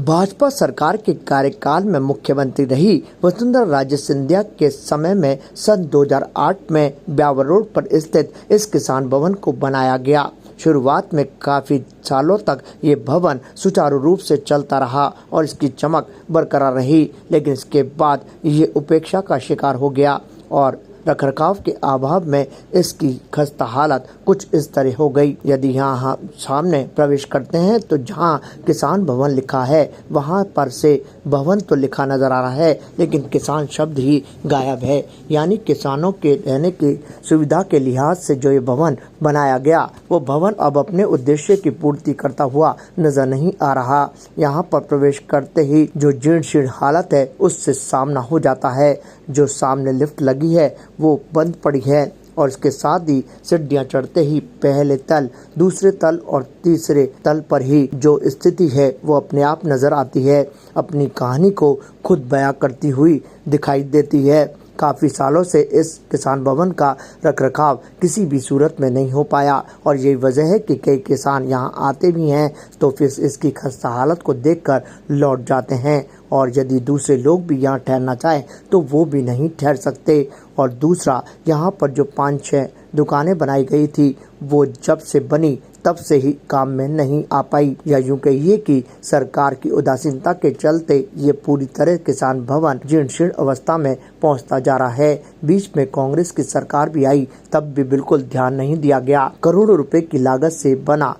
भाजपा सरकार के कार्यकाल में मुख्यमंत्री रही वसुंधरा राजे सिंधिया के समय में सन 2008 में ब्यावर रोड पर स्थित इस किसान भवन को बनाया गया। शुरुआत में काफी सालों तक ये भवन सुचारू रूप से चलता रहा और इसकी चमक बरकरार रही, लेकिन इसके बाद ये उपेक्षा का शिकार हो गया और रखरखाव के अभाव में इसकी खस्ता हालत कुछ इस तरह हो गई। यदि यहाँ सामने प्रवेश करते हैं तो जहाँ किसान भवन लिखा है वहाँ पर से भवन तो लिखा नजर आ रहा है, लेकिन किसान शब्द ही गायब है। यानी किसानों के रहने की सुविधा के लिहाज से जो ये भवन बनाया गया वो भवन अब अपने उद्देश्य की पूर्ति करता हुआ नजर नहीं आ रहा। यहाँ पर प्रवेश करते ही जो जीर्ण शीर्ण हालत है उससे सामना हो जाता है। जो सामने लिफ्ट लगी है वो बंद पड़ी है और इसके साथ ही सीढ़ियां चढ़ते ही पहले तल, दूसरे तल और तीसरे तल पर ही जो स्थिति है वो अपने आप नजर आती है, अपनी कहानी को खुद बयां करती हुई दिखाई देती है। काफ़ी सालों से इस किसान भवन का रखरखाव किसी भी सूरत में नहीं हो पाया और यही वजह है कि कई किसान यहाँ आते भी हैं तो फिर इसकी खस्ता हालत को देखकर लौट जाते हैं और यदि दूसरे लोग भी यहाँ ठहरना चाहें तो वो भी नहीं ठहर सकते। और दूसरा, यहाँ पर जो 5-6 दुकानें बनाई गई थी वो जब से बनी तब से ही काम में नहीं आ पाई, या यूं कहिए कि सरकार की उदासीनता के चलते ये पूरी तरह किसान भवन जीर्ण शीर्ण अवस्था में पहुंचता जा रहा है। बीच में कांग्रेस की सरकार भी आई तब भी बिल्कुल ध्यान नहीं दिया गया। करोड़ों रुपए की लागत से बना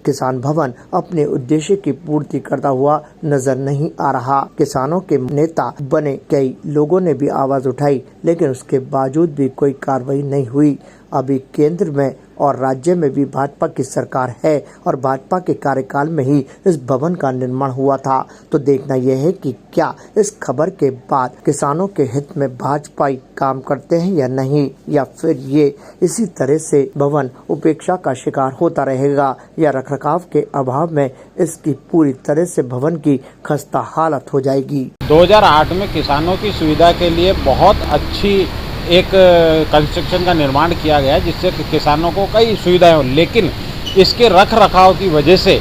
किसान भवन अपने उद्देश्य की पूर्ति करता हुआ नजर नहीं आ रहा। किसानों के नेता बने कई लोगों ने भी आवाज उठाई, लेकिन उसके बावजूद भी कोई कार्रवाई नहीं हुई। अभी केंद्र में और राज्य में भी भाजपा की सरकार है और भाजपा के कार्यकाल में ही इस भवन का निर्माण हुआ था। तो देखना यह है कि क्या इस खबर के बाद किसानों के हित में भाजपाई काम करते हैं या नहीं, या फिर ये इसी तरह से भवन उपेक्षा का शिकार होता रहेगा, या रखरखाव के अभाव में इसकी पूरी तरह से भवन की खस्ता हालत हो जाएगी। 2008 में किसानों की सुविधा के लिए बहुत अच्छी एक कंस्ट्रक्शन का निर्माण किया गया जिससे किसानों को कई सुविधाएं हो, लेकिन इसके रख रखाव की वजह से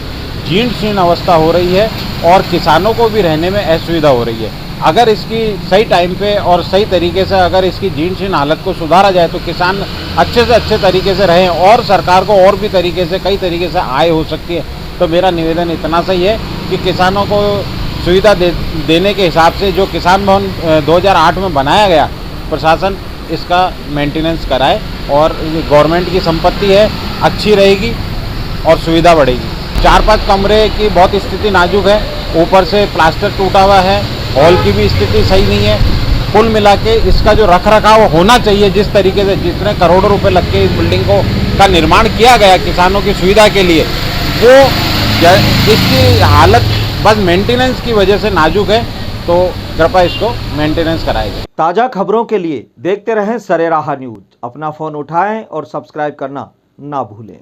जीर्ण शीर्ण अवस्था हो रही है और किसानों को भी रहने में असुविधा हो रही है। अगर इसकी सही टाइम पे और सही तरीके से अगर इसकी जीर्ण शीर्ण हालत को सुधारा जाए तो किसान अच्छे से अच्छे तरीके से रहें और सरकार को और भी तरीके से कई तरीके से आय हो सकती है। तो मेरा निवेदन इतना सही है कि किसानों को सुविधा देने के हिसाब से जो किसान भवन 2008 में बनाया गया, प्रशासन इसका मेंटेनेंस कराए और गवर्नमेंट की संपत्ति है, अच्छी रहेगी और सुविधा बढ़ेगी। 4-5 कमरे की बहुत स्थिति नाजुक है, ऊपर से प्लास्टर टूटा हुआ है, हॉल की भी स्थिति सही नहीं है। कुल मिला के इसका जो रखरखाव होना चाहिए, जिस तरीके से जितने करोड़ों रुपए लग के इस बिल्डिंग का निर्माण किया गया किसानों की सुविधा के लिए, वो इसकी हालत बस मेंटेनेंस की वजह से नाजुक है। तो कृपया इसको मेंटेनेंस कराएगा। ताज़ा खबरों के लिए देखते रहें सरेराह न्यूज। अपना फ़ोन उठाएं और सब्सक्राइब करना ना भूलें।